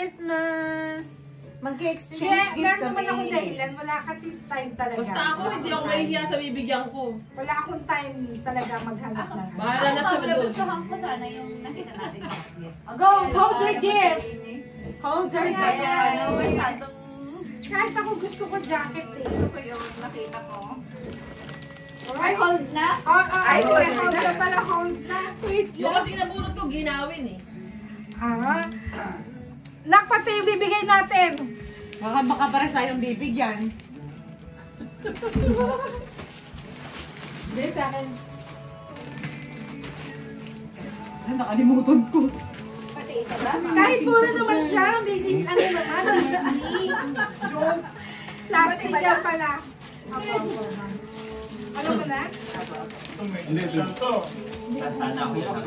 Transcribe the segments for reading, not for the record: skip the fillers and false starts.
Christmas! Mag-exchange gift meron kami. naman akong dahilan. Wala kasi time talaga. Basta ako, hindi ako mahihiya sa bibigyan ko. Wala akong time talaga maghanap na. Bahala na siya doon. Gustuhan ko sana yung nakita natin yung gift. Go! Hold your gift! Hold your gift! Masyadong Kahit ako gusto ko jacket eh. gusto ko yung nakita ko. Ay, hold na? Ay, hold na pala, hold na. Wait Yung kasi nabunot ko, ginawin eh. Nak, pati yung bibigay natin. Baka para sa'yong bibigyan. Hindi, sa akin. Ay, nakalimutan ko. Pati ito ba? Kahit mura naman siya, biging ano naman, joke. Plastic yan pala. Ano ba na? Hindi, ito. Sana ako yan.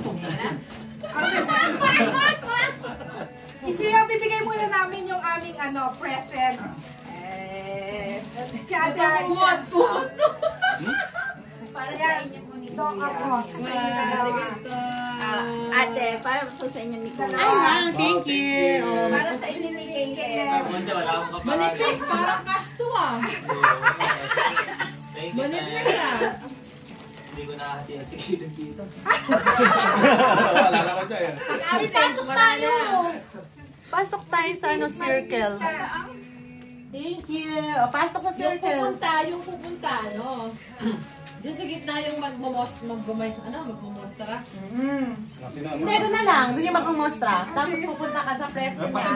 Ichiyo, bibigay muna namin yung aming present. Kaya guys, Para sa inyo po ni ito ako. Ate, para po sa inyo ni Kuya. Ay, ma'am, thank you. Para sa inyo ni KM. Hindi, wala akong kaparaan. Manipis, parang cash to ah. Thank you, Manipis Tay. ah. Hindi ko nakahatihan si Kidong dito. Wala naman siya yan. Pasok tayo! Pasok tayo sa circle. Thank you. O, pasok sa circle. Yung pupunta, no? Diyan sa gitna yung magmamostra. Hindi, doon na lang. Doon yung magmamostra. Tapos pupunta ka sa president niya.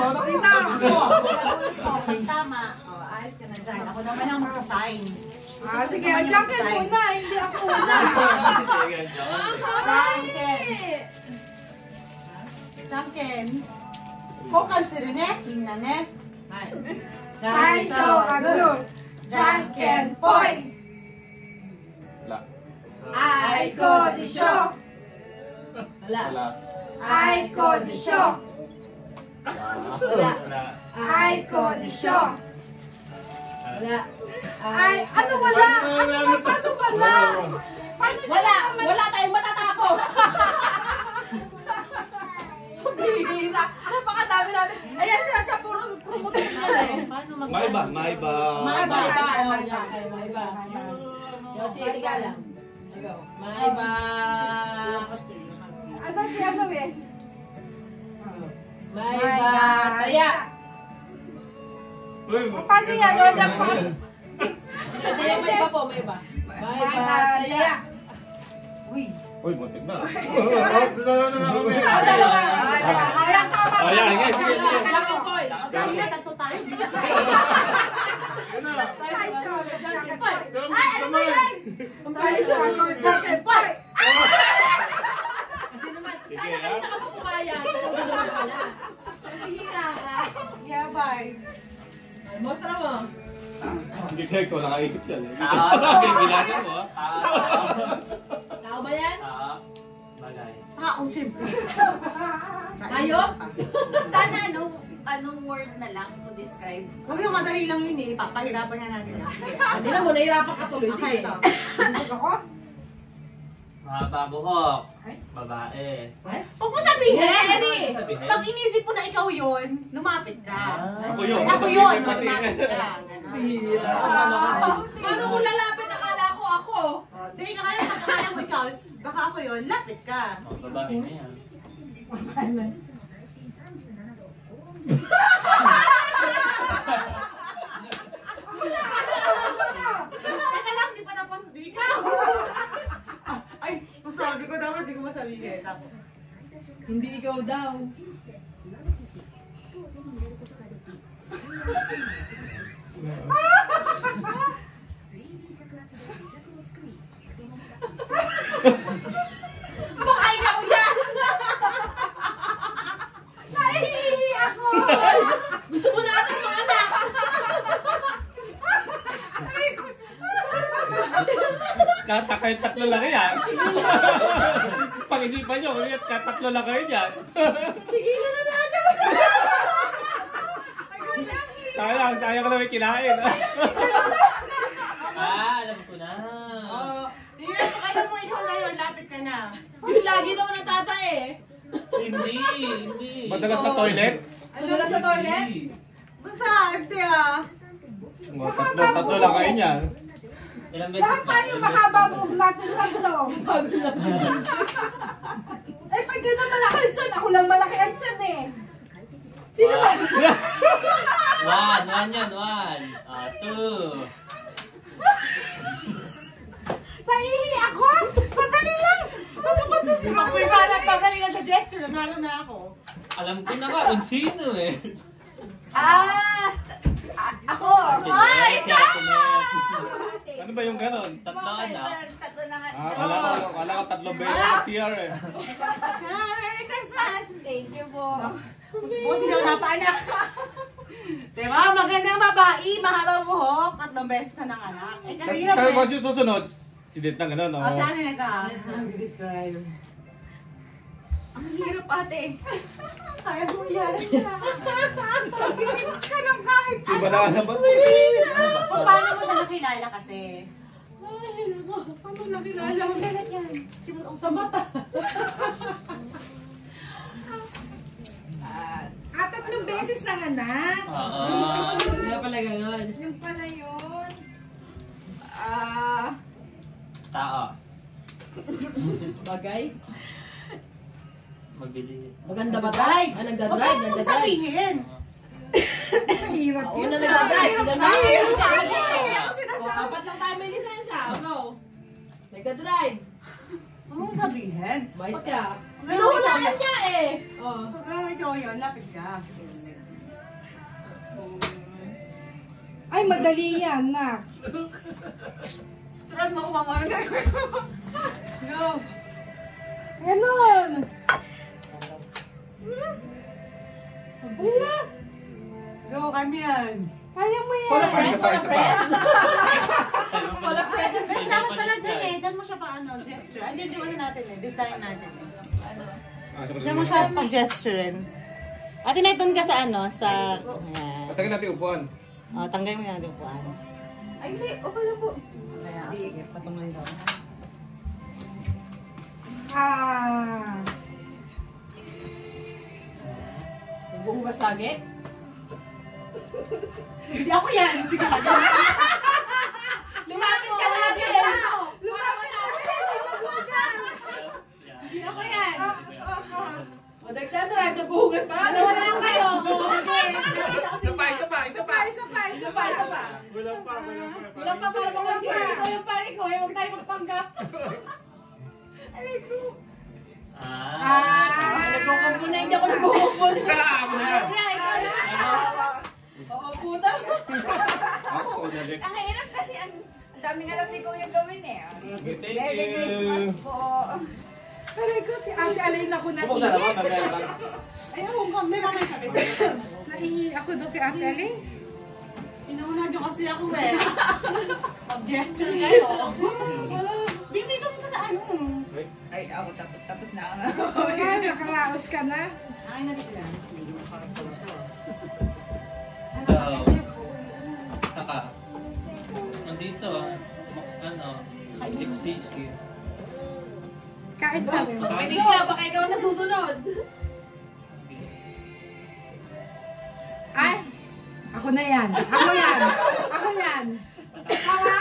Tama. O, ayos ka na dyan. Ako naman ang magsasign. Sige, ang jacket muna, hindi ako una. Samken. Kokan suru ne. Minna ne. Saisho, agyo, janken, poi. Aiko disho. Wala. Aiko disho. Wala. Aiko disho. Wala. Ay, ano wala? Ano wala? Wala tayong matatapos. Bihira. Napakadami natin. Ayan siya puro promote na eh. Maiba. Maiba. Yoshi, ikaw lang. Ikaw. Maiba. Ano siya ano eh? Maiba. Taya. Paano yan? Wala pa. Taya, maiba po, maiba. Maiba. Taya. Uy. Uy, muntik na. Ayan, Ayan, sige. Jacket boy. Sabi na, tatlo tayo. Saisho, janken, poi. Ay, ano ba yan? Saisho, agyo, janken, poi. Kasi naman, kanina ka pa pumayag. Ikaw din naman pala. Pahira ka. Yeah, bye. Mostra mo. Hindi ko, nakaisip yan. Ginasa mo, Tao ba yan? Bagay. Taong siyempre. Hayop? Sana anong word na lang to describe? Huwag yung madali lang yun eh. Papahirapan nga natin yan. Hindi na mo, nahirapan ka tuloy. Okay, Sige. ito. Ako? Mahaba buhok. Babae. Huwag mo sabihin! Jenny! Sabihin. Pag inisip mo na ikaw yun, lumapit ka. Ako yun. Ako yun, lumapit ka. Paano kung lalapit? Akala ko ako. Hindi ka kaya nakakala mo ikaw, baka ako yun, lapit ka. Babae na yan. Teka lang, di pa napasok di ka. Ay, masabi ko dapat, di ko masabihin. Hindi ikaw daw. Baka ikaw yan! Nahihihi ako! Gusto mo natin mga anak? Katakay tatlo lang yan. Pag-isipan nyo, kasi katatlo lang kayo dyan. Tigilan na natin. Sayang ko na may kinain. Alam ko na. Yun, kaya mo ikaw na yun, lapit ka na. Yung lagi daw natata eh. Hindi. Madalas sa toilet? Susulat sa toilet? Basta, hindi ah. Tatlo lang kayo niyan. Ilang beses Bakit tayo mahaba mo natin tatlo? Eh, pag gano'n malaki ang tiyan, ako lang malaki ang tiyan eh. Sino ba? One yan, one. Two. Naihi ako? Madali lang! Ano ba ito? Pag may balat pa kanina sa gesture, nanalo na ako. Alam ko na nga kung sino eh. Ako! Ay, Ano ba yung ganon? Tatlo anak. Kala ko tatlong beses sa CR eh. Merry Christmas! Thank you po. Buti daw napaanak. Diba? Magandang babae, mahabang buhok, 3 beses na nanganak. Eh, kasi hirap Tapos eh. yung susunod, si Det na ganon. O, saan na ito? Describe. Ang hirap ate. Kaya mo yan. Isip ka lang kahit Si Banana ba? Kung paano mo siya nakilala kasi? Ano nakilala mo? Kailan yan? Sa mata. At 3 beses na anak. Oo. Kaya pala gano'n. Yung pala yun. Tao. Bagay. Magbili. Maganda ba Drive. tayo? Huwag Nagda-drive, mo nagda-drive. sabihin. Hirap Oo, na nagda-drive. Ilan na? Hirap. Apat lang tayo may lisensya. Go. Nagda-drive. Huwag mo sabihin. Mais ka. Pero Pinuhulaan niya eh. Oh. ikaw yun, lapit ka. Ay, madali yan, nak. Turad mo kung ano gagawin mo. Go. Ganon. Wala. Go, kami yan. Kaya mo yan. Wala friend, Isa pa, wala isa pa. friend. Wala friend. Best dapat pala dyan eh. Dyan mo siya pa ano, gesture. Andyan yung ano natin eh, design natin eh. Dyan mo siya pag-gesturein. Ate, naitun ka sa ano, sa... Ayan. Patakin natin upuan. O, tanggay mo na natin po. Ay, hindi. Okay lang po. Kaya, sige, patungan daw. Buhugas lagi. Hindi ako yan. Sige, Lumapit ka lagi. Lumapit ka lagi. Hindi ako yan. O, nagda-drive, naghuhugas pa. Dalawa na lang kayo. Isa pa. Isa pa. Isa pa. Walang pa para mag-confirm. Ikaw yung pare ko. Huwag tayo magpanggap. Nagkukumpo na, hindi ako nagkukumpo. Ako na yan. Oo, puta. Ako na Dex. Ang hirap kasi ang daming alam ni Kuya gawin eh. Thank Merry Christmas you. po. Aray ko, si Ate Alay na ko Bubuksan naihi. naman, mamaya lang. Ayaw, may mamay sabi. Naihi ako doon kay Ate Alay. Inauna nyo kasi ako eh. Pag-gesture kayo. Bibigyan ka sa ano. Ay, ako tapos na ang Ay, nakaraos ka na. Akin na bigla. Saka. Nandito. Ano. Exchange gift. Kain sa rin. Pinig ka, baka ikaw nasusunod. Ay, ako na yan. Ako yan. Ako yan. Kawa?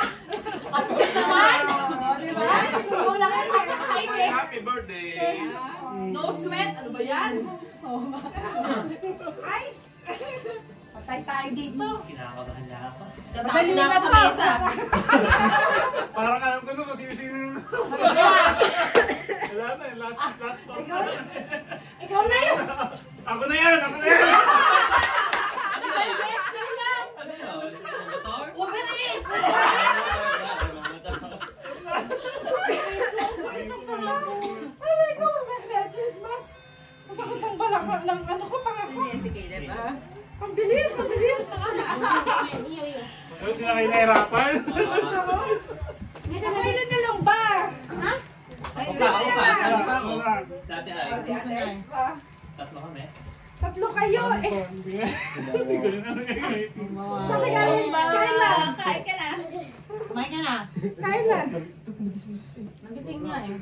Diba? Kung lang yung makakain eh. Happy birthday! No sweat, ano ba yan? Ay! Patay tayo dito. Kinakabahan na ako. Tatapin na ako sa mesa. Parang alam ko na kung sino. Wala na, last talk. Ikaw na yun. Ako na yan! Gesture lang. Ano yun? Motor? Uber Eats! Aray ko, Merry Christmas. Masakit ang balak ng ano ko, pang ako. Si Caleb, ah. Ang bilis, ang bilis. Doon sila kayo nahirapan. Kailan na lang ba? Ha? Upa. Sa atin ay. Tatlo kami. 3 kayo. Eh, Sabi ka lang ba? Kailan? Kain ka na. Kumain ka na. Kailan? Nagising nga eh.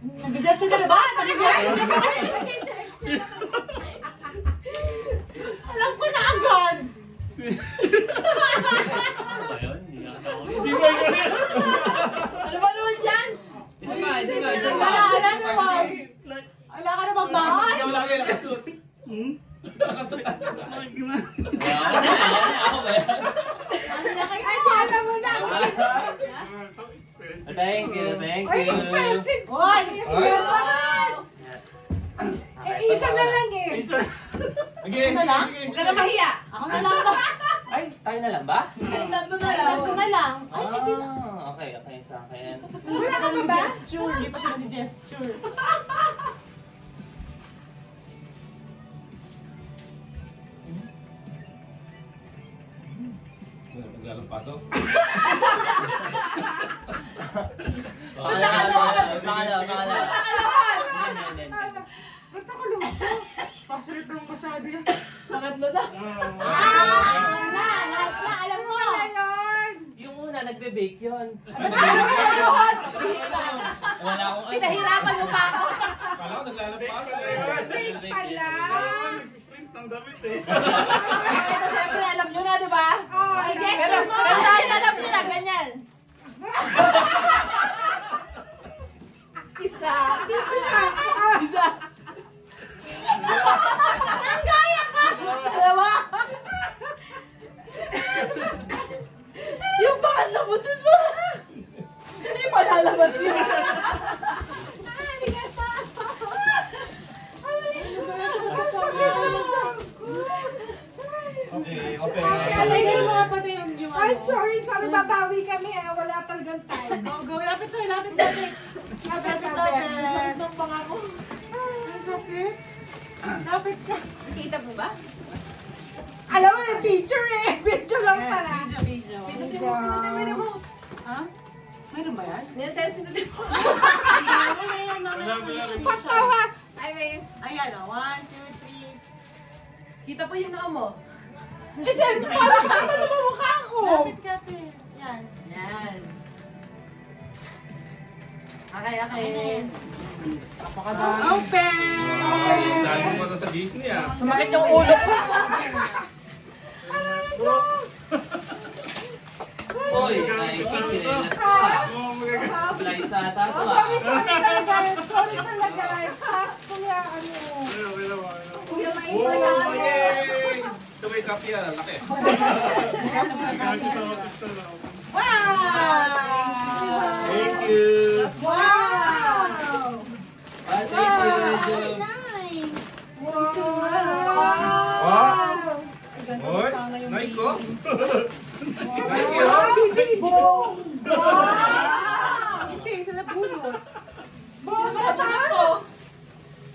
Nag-gesture ka na ba? Nag-gesture ka na ba? Ako ba yan? Ay, alam mo na. Thank you, thank Ay, you. expensive. Hoy! Eh, isa na lang eh. Sige, Ano lang? sige, Huwag ka na mahiya. Ako na lang ba? Ay, tayo na lang ba? Ay, tatlo na Ay, lang. tatlo na lang. Ay, kasi Okay, okay sa akin. Wala ka pa ba? gesture. Hindi pa sila ni gesture. Maglalang pasok. Pangalawa. Hindi. Ba't ako lumasa? Pasrit lang masyado yan. Pangatlo na. Lahat na, alam mo. Ayun. Yung una, nagbe-bake yun. Pihira. Wala akong ano. Pinahirapan mo pa ako. Kala ko naglalang pasok. Fake pala. Ang damit eh. Ito syempre alam nyo na, di ba? Ay, Pero dahil alam nyo na, ganyan. Isa. Isa. Dalawa. Yung bakit nabutis mo? Hindi pa lalabas yun. Okay, okay. Talagay mo nga pati yung Ay, sorry. Sorry, babawi kami ah. Wala talagang time. Go, lapit to, lapit natin. Lapit. Itong pang ako. Ang sakit. Lapit ka. Kita mo ba? Alam mo yung picture eh. Picture lang pala. Video. Pinutin mo. Ha? Mayroon ba yan? Pinutin mo. Ano na yan, mamaya. Patawa. Ay, Ayan, 1, 2, 3. kita po yung noo mo. Eh, siyempre, parang kata na mukha ko. Lapit ka, te. Yan. Yan. Okay. Open! Dahil mo pa sa Disney ah. Sumakit yung ulo ko. Hoy, ay, Fly sa tato ah. Sorry talaga. Sorry talaga. Sakto niya, ano. Kuya, may Oh, yay! Ito may kape yan, ang laki. Wow! Thank you! Wow! Thank you. Nice! Wow! Hoy, Nike ko. Nike oh. Boom! Hindi, sila bunot. Boom! ko.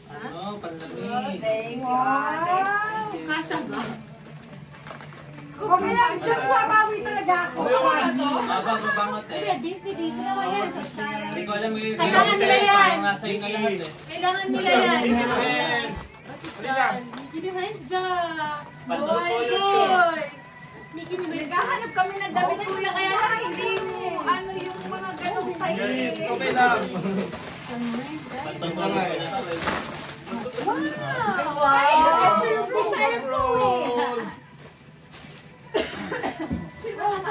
Ano, panlamig. Wow! Kasha ba? Okay lang, sure, mabawi talaga ako. Mabangot Hindi, eh. Disney naman yan. Hindi ko alam yung Kailangan nila yan. parang nasa iyo na lahat eh. Kailangan nila yan. Thank you din. Mickey Device dyan. Pantutulog yun. Mickey Device. Naghahanap kami ng damit kuya, kaya lang hindi ano yung mga ganong style. Yes, okay lang. Pantutulog ko na to eh. Wow! Design ko eh.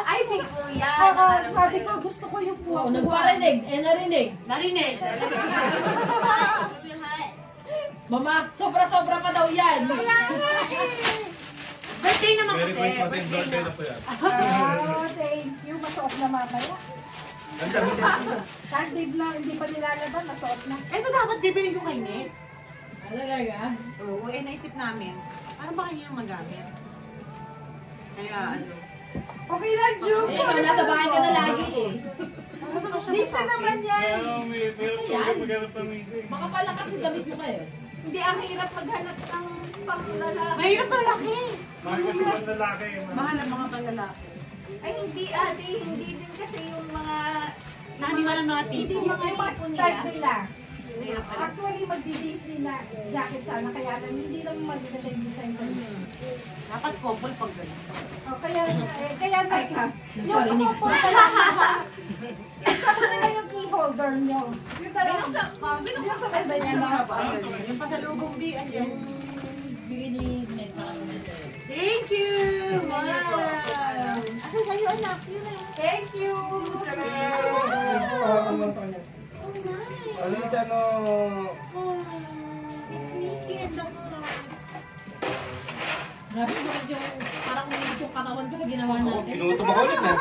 Ay, si kuya. Sabi ko, gusto ko yung Oo, puwa. nagparinig. Narinig. Narinig. Mama, sobra-sobra pa daw yan. Birthday naman Merry kasi. Christmas and birthday na po yan. Oh, thank you. Masuot na mamaya. Ang dami din. Kahit hindi pa nilalaban, masuot na. Ito dapat bibilin ko kay Nick. Talaga? Oo, naisip namin. Ano ba kanya yung magamit? Kaya ano. Okay lang, June. Eh, ikaw nasa bahay ka na lagi eh. Lista naman yan. So yan. Baka pala kasi gamit mo kayo. Hindi, ang hirap maghanap ng panglalaki. Mahirap pang laki. Mahal kasi panlalaki. Mahal ang mga panlalaki. Ay, hindi ate, hindi din kasi yung mga... Naniwala ng mga Hindi tipo. yung mga tipo nila. Type nila. Mahirap pala. Actually, magdi-Disney na jacket sana. Kaya lang, hindi lang maganda yung design sa inyo. Dapat couple pag gano'n. Oh, kaya na ka. Yung Nagparinig. couple talaga. Saka nila yung key holder nyo. Yung talagang Binuksan sa banda niya. Yung pasalubong di, ayun. Bigay ni Ned para kami sa'yo. Thank you! Wow! Asa sa'yo anak? Yun na yun. Thank you. So nice. Ano siya no? Oh, it's Mickey and the Grabe, parang umilit yung katawan ko sa ginawa natin. Pinuto mo ko ulit eh.